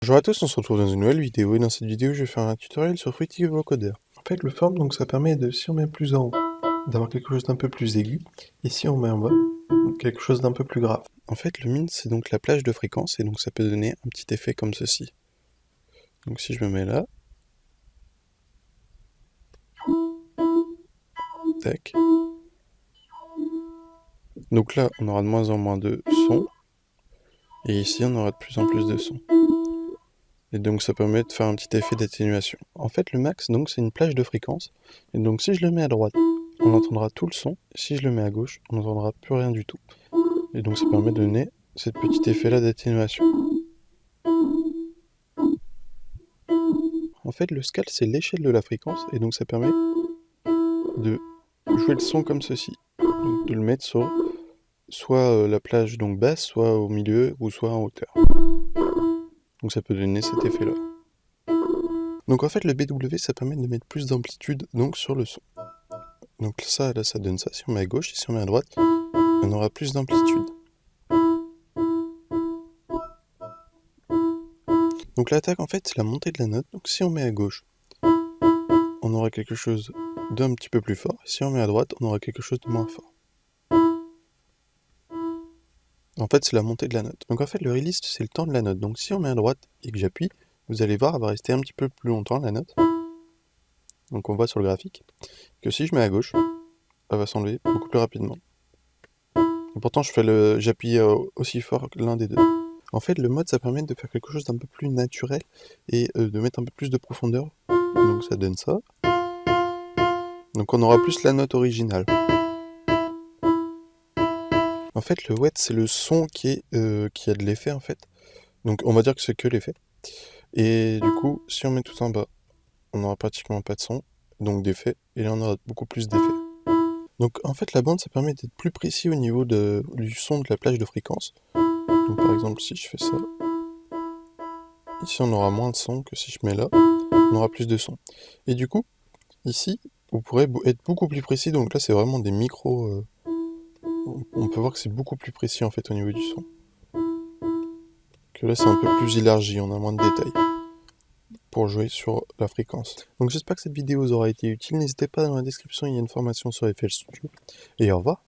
Bonjour à tous, on se retrouve dans une nouvelle vidéo et dans cette vidéo je vais faire un tutoriel sur Fruity Vocoder. En fait le form donc ça permet de, si on met plus en haut, d'avoir quelque chose d'un peu plus aigu, et si on met en bas, quelque chose d'un peu plus grave. En fait le min c'est donc la plage de fréquence et donc ça peut donner un petit effet comme ceci. Donc si je me mets là, tac. Donc là on aura de moins en moins de sons, et ici on aura de plus en plus de sons. Et donc ça permet de faire un petit effet d'atténuation. En fait le max donc c'est une plage de fréquence, et donc si je le mets à droite, on entendra tout le son, et si je le mets à gauche, on n'entendra plus rien du tout. Et donc ça permet de donner ce petit effet là d'atténuation. En fait le scale c'est l'échelle de la fréquence, et donc ça permet de jouer le son comme ceci. Donc de le mettre sur soit la plage donc basse, soit au milieu, ou soit en hauteur. Donc ça peut donner cet effet là. Donc en fait le BW ça permet de mettre plus d'amplitude donc sur le son. Donc ça, là ça donne ça, si on met à gauche, et si on met à droite, on aura plus d'amplitude. Donc l'attaque en fait c'est la montée de la note, donc si on met à gauche, on aura quelque chose d'un petit peu plus fort, et si on met à droite, on aura quelque chose de moins fort. En fait c'est la montée de la note. Donc en fait le release c'est le temps de la note, donc si on met à droite et que j'appuie, vous allez voir elle va rester un petit peu plus longtemps la note. Donc on voit sur le graphique, que si je mets à gauche, elle va s'enlever beaucoup plus rapidement. Et pourtant j'appuie aussi fort que l'un des deux. En fait, le mode, ça permet de faire quelque chose d'un peu plus naturel et de mettre un peu plus de profondeur. Donc ça donne ça. Donc on aura plus la note originale. En fait, le wet, c'est le son qui a de l'effet, en fait. Donc on va dire que c'est que l'effet. Et du coup, si on met tout en bas, on aura pratiquement pas de son, donc d'effet. Et là, on aura beaucoup plus d'effet. Donc en fait, la bande, ça permet d'être plus précis au niveau du son de la plage de fréquence. Donc par exemple, si je fais ça, ici on aura moins de son que si je mets là, on aura plus de son. Et du coup, ici, vous pourrez être beaucoup plus précis, donc là c'est vraiment des micros, on peut voir que c'est beaucoup plus précis en fait au niveau du son. Que là c'est un peu plus élargi, on a moins de détails pour jouer sur la fréquence. Donc j'espère que cette vidéo vous aura été utile, n'hésitez pas dans la description, il y a une formation sur FL Studio, et au revoir.